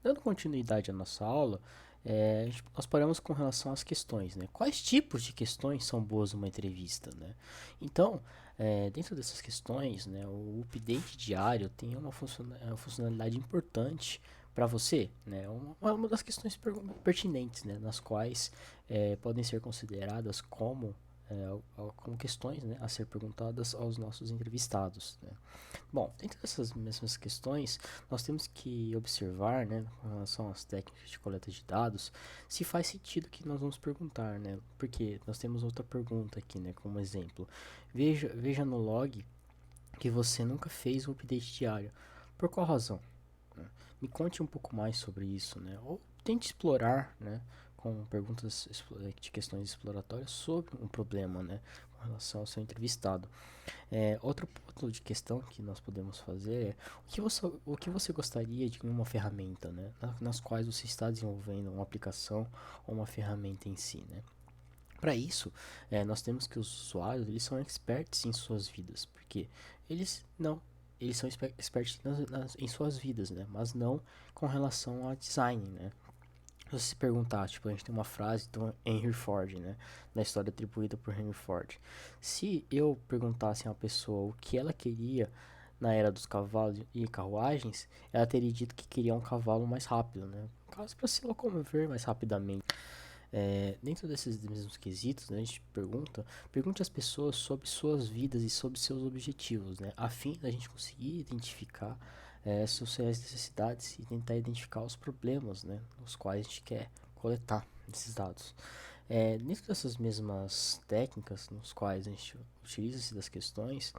Dando continuidade à nossa aula, nós paramos com relação às questões, né? Quais tipos de questões são boas numa entrevista, né? Então, dentro dessas questões, né, o update diário tem uma funcionalidade importante para você, né? Uma das questões pertinentes, né, nas quais podem ser consideradas como questões, né, a ser perguntadas aos nossos entrevistados, né? Bom, dentro dessas mesmas questões, nós temos que observar, né, com relação às técnicas de coleta de dados, se faz sentido que nós vamos perguntar, né? Porque nós temos outra pergunta aqui, né, como exemplo. Veja no log que você nunca fez um update diário. Por qual razão? Né? Me conte um pouco mais sobre isso, né? Ou tente explorar, né, com perguntas de questões exploratórias sobre um problema, né, com relação ao seu entrevistado. Outro ponto de questão que nós podemos fazer é o que você gostaria de uma ferramenta, né, nas quais você está desenvolvendo uma aplicação ou uma ferramenta em si, né? Para isso, nós temos que os usuários eles são experts em suas vidas, porque eles não eles são experts em suas vidas, né? Mas não com relação ao design, né? Se você se perguntar, tipo, a gente tem uma frase do Henry Ford, né? Na história atribuída por Henry Ford. Se eu perguntasse a uma pessoa o que ela queria na era dos cavalos e carruagens, ela teria dito que queria um cavalo mais rápido, né? Um caso para se locomover mais rapidamente. Dentro desses mesmos quesitos, né, a gente pergunte às pessoas sobre suas vidas e sobre seus objetivos, né, a fim da gente conseguir identificar suas reais necessidades e tentar identificar os problemas, né, os quais a gente quer coletar esses dados. Dentro dessas mesmas técnicas nos quais a gente utiliza-se das questões,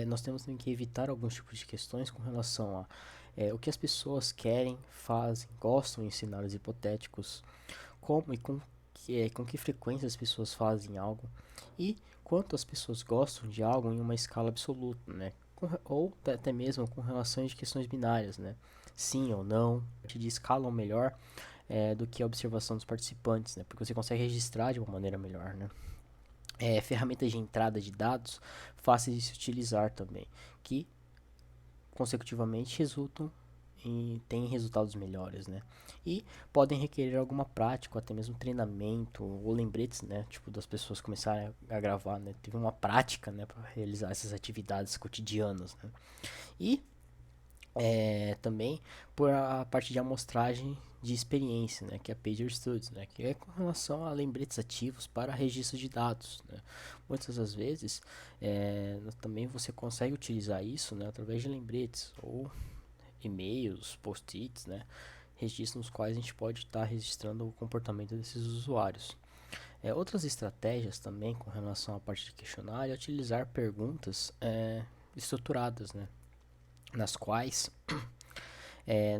nós temos também que evitar alguns tipos de questões com relação a o que as pessoas querem, fazem, gostam em cenários hipotéticos, como e com que frequência as pessoas fazem algo e quanto as pessoas gostam de algo em uma escala absoluta, né? Ou até mesmo com relações de questões binárias, né? Sim ou não, de escala melhor do que a observação dos participantes, né? Porque você consegue registrar de uma maneira melhor, né? Ferramentas de entrada de dados fáceis de se utilizar também, que consecutivamente resultam e têm resultados melhores, né? E podem requerer alguma prática, ou até mesmo treinamento ou lembretes, né? Tipo das pessoas começarem a gravar, né? Teve uma prática, né, para realizar essas atividades cotidianas, né? E também por a parte de amostragem de experiência, né, que é Pager Studies, né, que é com relação a lembretes ativos para registro de dados, né. Muitas das vezes também você consegue utilizar isso, né, através de lembretes ou e-mails, post-its, né, registros nos quais a gente pode estar registrando o comportamento desses usuários. Outras estratégias também com relação à parte de questionário é utilizar perguntas estruturadas, né, nas quais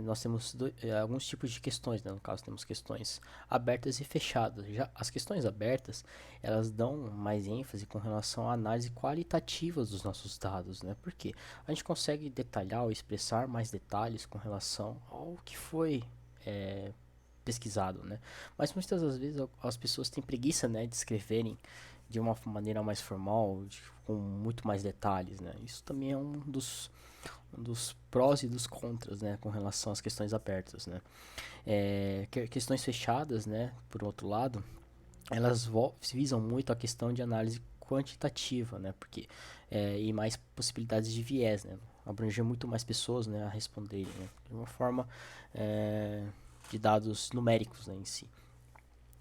nós temos alguns tipos de questões, né? No caso, temos questões abertas e fechadas. Já as questões abertas, elas dão mais ênfase com relação à análise qualitativa dos nossos dados, né? Porque a gente consegue detalhar ou expressar mais detalhes com relação ao que foi pesquisado, né? Mas muitas das vezes as pessoas têm preguiça, né, de escreverem de uma maneira mais formal, com muito mais detalhes, né? Isso também é um dos prós e dos contras, né, com relação às questões abertas, né. Questões fechadas, né, por outro lado, elas visam muito a questão de análise quantitativa, né, porque e mais possibilidades de viés, né, abranger muito mais pessoas, né, a responderem, né, de uma forma é, de dados numéricos, né, em si.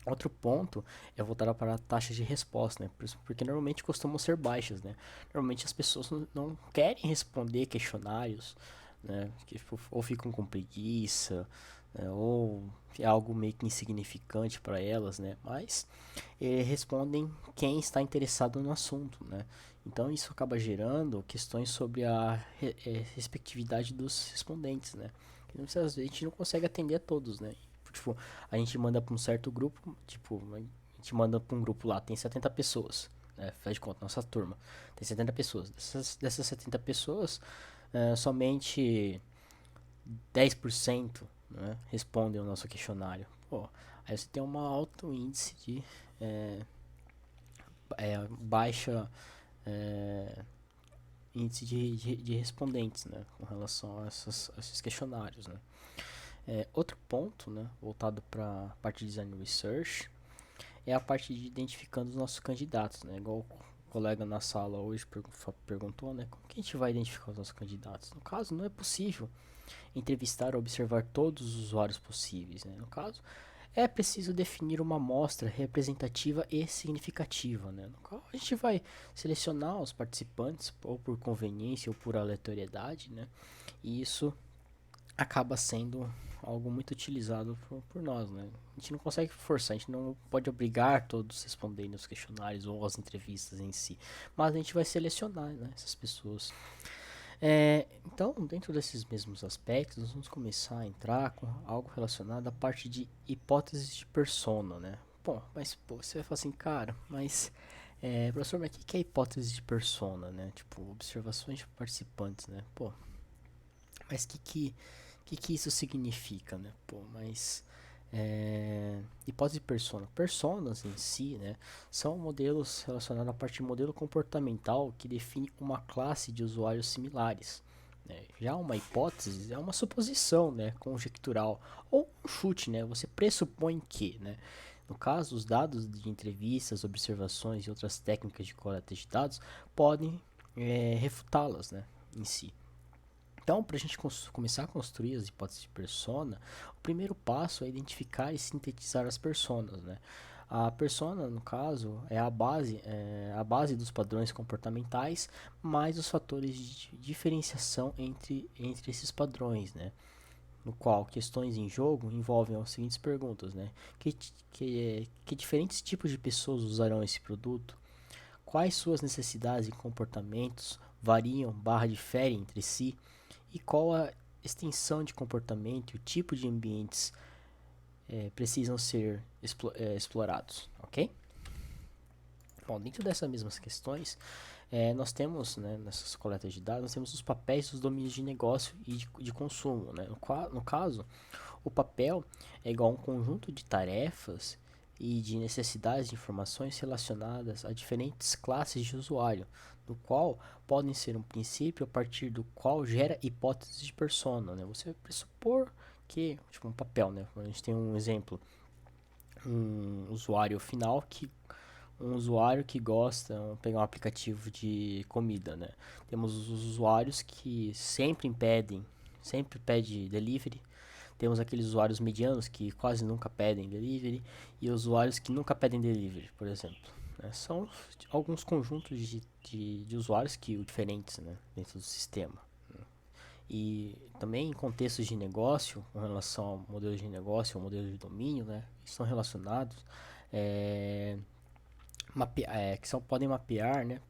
Outro ponto é voltar para a taxa de resposta, né? Porque normalmente costumam ser baixas, né? Normalmente as pessoas não querem responder questionários, né? Que, tipo, ou ficam com preguiça, né? Ou é algo meio que insignificante para elas, né? Mas respondem quem está interessado no assunto, né? Então isso acaba gerando questões sobre a respectividade dos respondentes, né? Que muitas vezes a gente não consegue atender a todos, né? Tipo, a gente manda para um certo grupo, tipo, a gente manda para um grupo lá, tem 70 pessoas, né? Faz de conta, nossa turma tem 70 pessoas. Dessas 70 pessoas, somente 10%, né, respondem ao nosso questionário. Pô, aí você tem um alto índice de baixa é, índice de respondentes, né, com relação a esses questionários, né. Outro ponto, né, voltado para a parte de design research, é a parte de identificando os nossos candidatos, né? Igual o colega na sala hoje perguntou, né? Como que a gente vai identificar os nossos candidatos? No caso, não é possível entrevistar ou observar todos os usuários possíveis, né? No caso, é preciso definir uma amostra representativa e significativa, né? No qual a gente vai selecionar os participantes ou por conveniência ou por aleatoriedade, né? E isso acaba sendo algo muito utilizado por nós, né? A gente não consegue forçar, a gente não pode obrigar todos a responderem os questionários ou as entrevistas em si, mas a gente vai selecionar, né, essas pessoas. Então, dentro desses mesmos aspectos, nós vamos começar a entrar com algo relacionado à parte de hipóteses de persona, né? Bom, mas pô, você vai falar assim, cara, mas professor, mas o que é hipótese de persona, né? Tipo, observações de participantes, né? Pô, mas que isso significa, né? Pô, mas hipótese de persona. Personas em si, né, são modelos relacionados à parte de modelo comportamental que define uma classe de usuários similares. Né? Já uma hipótese é uma suposição, né, conjectural ou um chute, né? Você pressupõe que, né? No caso, os dados de entrevistas, observações e outras técnicas de coleta de dados podem refutá-las, né, em si. Então, para a gente começar a construir as hipóteses de persona, o primeiro passo é identificar e sintetizar as personas, né? A persona, no caso, é a base dos padrões comportamentais, mais os fatores de diferenciação entre esses padrões, né? No qual questões em jogo envolvem as seguintes perguntas, né? Que diferentes tipos de pessoas usarão esse produto? Quais suas necessidades e comportamentos variam diferem entre si? E qual a extensão de comportamento e o tipo de ambientes precisam ser explorados, ok? Bom, dentro dessas mesmas questões, nós temos, né, nessas coletas de dados, nós temos os papéis dos domínios de negócio e de consumo, né? No caso, o papel é igual a um conjunto de tarefas e de necessidades de informações relacionadas a diferentes classes de usuário, no qual podem ser um princípio a partir do qual gera hipóteses de persona, né? Você pressupor que, tipo um papel, né? A gente tem um exemplo, um usuário final que um usuário que gosta, vamos pegar um aplicativo de comida, né? Temos os usuários que sempre pede delivery. Temos aqueles usuários medianos que quase nunca pedem delivery e usuários que nunca pedem delivery, por exemplo. Né? São alguns conjuntos de usuários que diferentes, né, dentro do sistema. E também em contextos de negócio, com relação ao modelo de negócio, ao modelo de domínio, né, estão relacionados, é, podem mapear, né,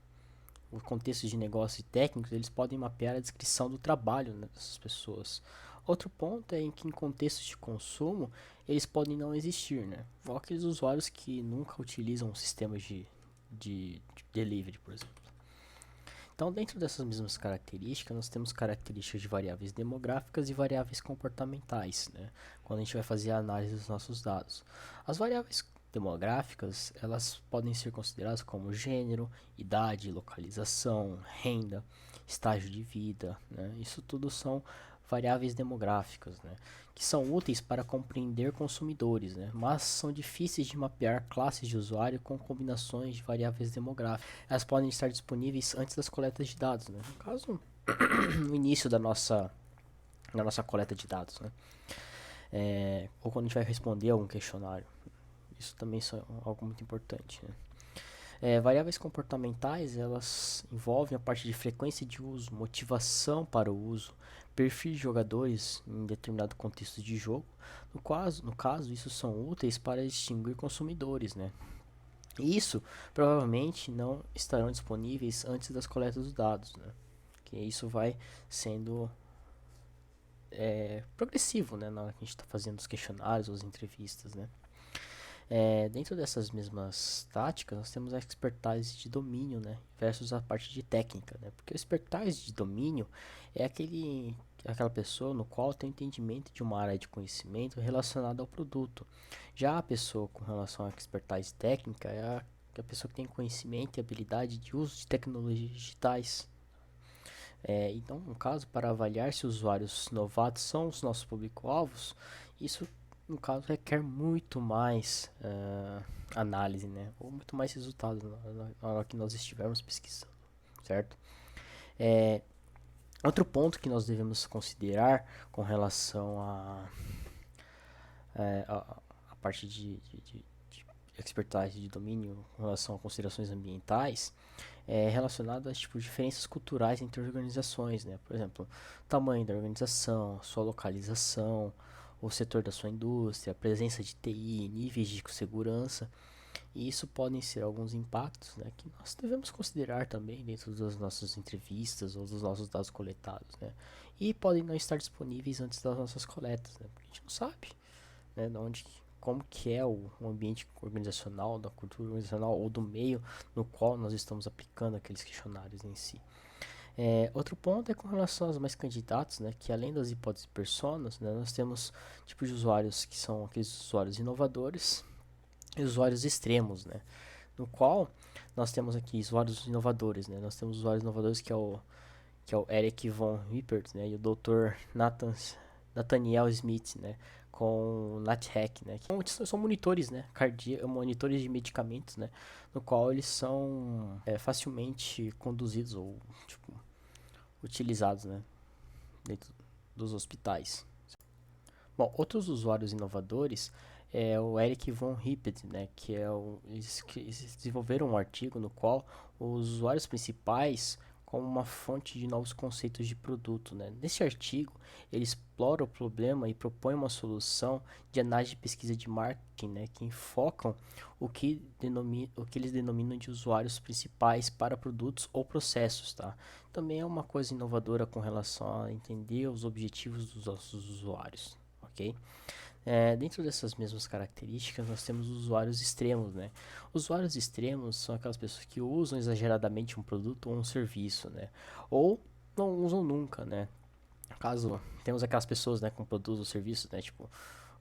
o contexto de negócio e técnicos, eles podem mapear a descrição do trabalho, né, dessas pessoas. Outro ponto é em que em contextos de consumo, eles podem não existir, né? Ou aqueles usuários que nunca utilizam sistemas de delivery, por exemplo. Então, dentro dessas mesmas características, nós temos características de variáveis demográficas e variáveis comportamentais, né? Quando a gente vai fazer a análise dos nossos dados. As variáveis demográficas, elas podem ser consideradas como gênero, idade, localização, renda, estágio de vida, né? Isso tudo são variáveis demográficas, né? Que são úteis para compreender consumidores, né? Mas são difíceis de mapear classes de usuário com combinações de variáveis demográficas. Elas podem estar disponíveis antes das coletas de dados, né? No caso, no início da nossa coleta de dados, né? Ou quando a gente vai responder algum questionário. Isso também é algo muito importante, né? Variáveis comportamentais, elas envolvem a parte de frequência de uso, motivação para o uso, perfil de jogadores em determinado contexto de jogo. No caso, isso são úteis para distinguir consumidores, né? E isso provavelmente não estarão disponíveis antes das coletas dos dados, né? Que isso vai sendo progressivo, né? Na hora que a gente está fazendo os questionários ou as entrevistas, né? Dentro dessas mesmas táticas, nós temos a expertise de domínio, né, versus a parte de técnica, né, porque o expertise de domínio é aquela pessoa no qual tem entendimento de uma área de conhecimento relacionada ao produto. Já a pessoa com relação à expertise técnica é a pessoa que tem conhecimento e habilidade de uso de tecnologias digitais. Então, no caso, para avaliar se usuários novatos são os nossos público-alvos, isso, no caso, requer muito mais análise, né? Ou muito mais resultados na hora que nós estivermos pesquisando, certo? É, Outro ponto que nós devemos considerar com relação a parte de expertise de domínio com relação a considerações ambientais é relacionado às tipo, diferenças culturais entre organizações, né? Por exemplo, tamanho da organização, sua localização, o setor da sua indústria, a presença de TI, níveis de segurança. E isso podem ser alguns impactos, né, que nós devemos considerar também dentro das nossas entrevistas ou dos nossos dados coletados, né? E podem não estar disponíveis antes das nossas coletas, né? Porque a gente não sabe, né, de onde, como que é o ambiente organizacional, da cultura organizacional ou do meio no qual nós estamos aplicando aqueles questionários em si. Outro ponto é com relação aos mais candidatos, né, que além das hipóteses personas, né, nós temos tipos de usuários que são aqueles usuários inovadores e usuários extremos, né, no qual nós temos aqui usuários inovadores, né, nós temos usuários inovadores que é o Eric von Rippert, né, e o Dr. Nathaniel Smith, né, com o NatHack, né, que são monitores, né, monitores de medicamentos, né, no qual eles são facilmente conduzidos ou tipo, utilizados, né, dentro dos hospitais. Bom, outros usuários inovadores é o Eric von Rippert, né, eles desenvolveram um artigo no qual os usuários principais como uma fonte de novos conceitos de produto, né. Nesse artigo, ele explora o problema e propõe uma solução de análise de pesquisa de marketing, né, que enfocam o que eles denominam de usuários principais para produtos ou processos, tá? Também é uma coisa inovadora com relação a entender os objetivos dos nossos usuários, ok? Dentro dessas mesmas características, nós temos os usuários extremos, né? Usuários extremos são aquelas pessoas que usam exageradamente um produto ou um serviço, né? Ou não usam nunca, né? No caso, temos aquelas pessoas, né, com produtos ou serviços, né? Tipo,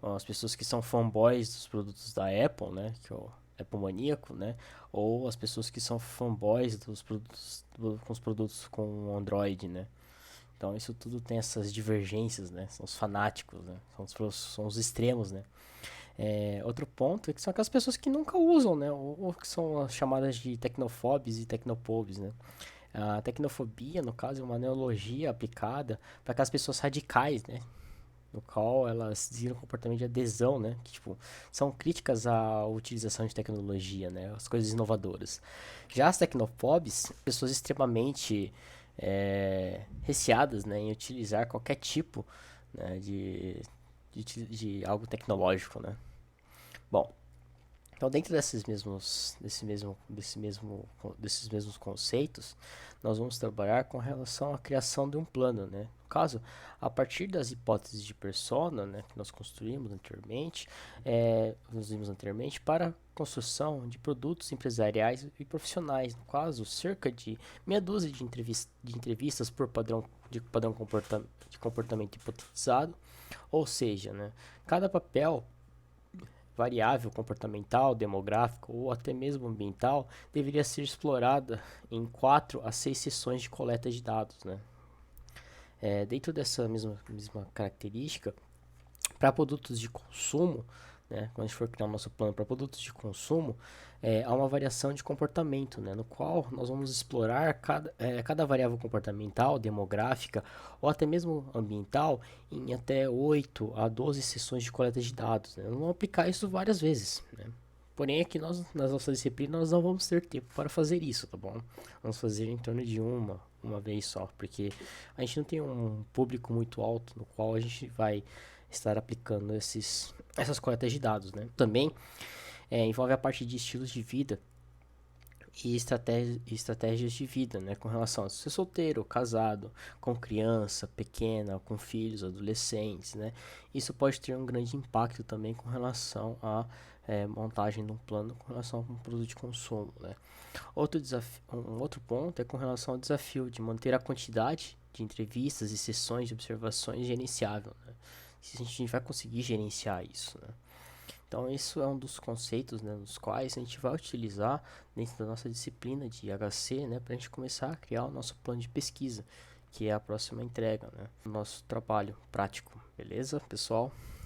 as pessoas que são fanboys dos produtos da Apple, né? Que é o Apple maníaco, né? Ou as pessoas que são fanboys dos produtos, com os produtos com Android, né? Então isso tudo tem essas divergências, né? São os fanáticos, né? São os extremos, né? Outro ponto é que são aquelas pessoas que nunca usam, né? Ou que são as chamadas de tecnofobes e tecnopobes, né? A tecnofobia, no caso, é uma neologia aplicada para aquelas pessoas radicais, né? No qual elas dizem um comportamento de adesão, né? Que, tipo, são críticas à utilização de tecnologia, né? As coisas inovadoras. Já as tecnofobes, pessoas extremamente receadas, né, em utilizar qualquer tipo, né, de algo tecnológico, né? Bom, então, dentro desses mesmos conceitos, nós vamos trabalhar com relação à criação de um plano, né? No caso, a partir das hipóteses de persona, né, que nós vimos anteriormente, para a construção de produtos empresariais e profissionais. No caso, cerca de meia dúzia de entrevistas por padrão de comportamento hipotetizado, ou seja, né, cada papel variável comportamental, demográfico ou até mesmo ambiental deveria ser explorada em 4 a 6 sessões de coleta de dados, né? Dentro dessa mesma característica, para produtos de consumo, né, quando a gente for criar o nosso plano para produtos de consumo, há uma variação de comportamento, né, no qual nós vamos explorar cada variável comportamental, demográfica ou até mesmo ambiental em até 8 a 12 sessões de coleta de dados. Né. Nós vamos aplicar isso várias vezes. Né. Porém, aqui nas nossas disciplinas, nós não vamos ter tempo para fazer isso, tá bom? Vamos fazer em torno de uma vez só, porque a gente não tem um público muito alto no qual a gente vai estar aplicando essas coletas de dados, né? Também envolve a parte de estilos de vida e estratégias de vida, né? Com relação a ser solteiro, casado, com criança pequena, com filhos, adolescentes, né? Isso pode ter um grande impacto também com relação à montagem de um plano com relação a um produto de consumo, né? Um outro ponto é com relação ao desafio de manter a quantidade de entrevistas e sessões de observações gerenciável, né? Se a gente vai conseguir gerenciar isso, né? Então, isso é um dos conceitos, né, dos quais a gente vai utilizar dentro da nossa disciplina de HC, né, para a gente começar a criar o nosso plano de pesquisa, que é a próxima entrega, né? Nosso trabalho prático, beleza, pessoal?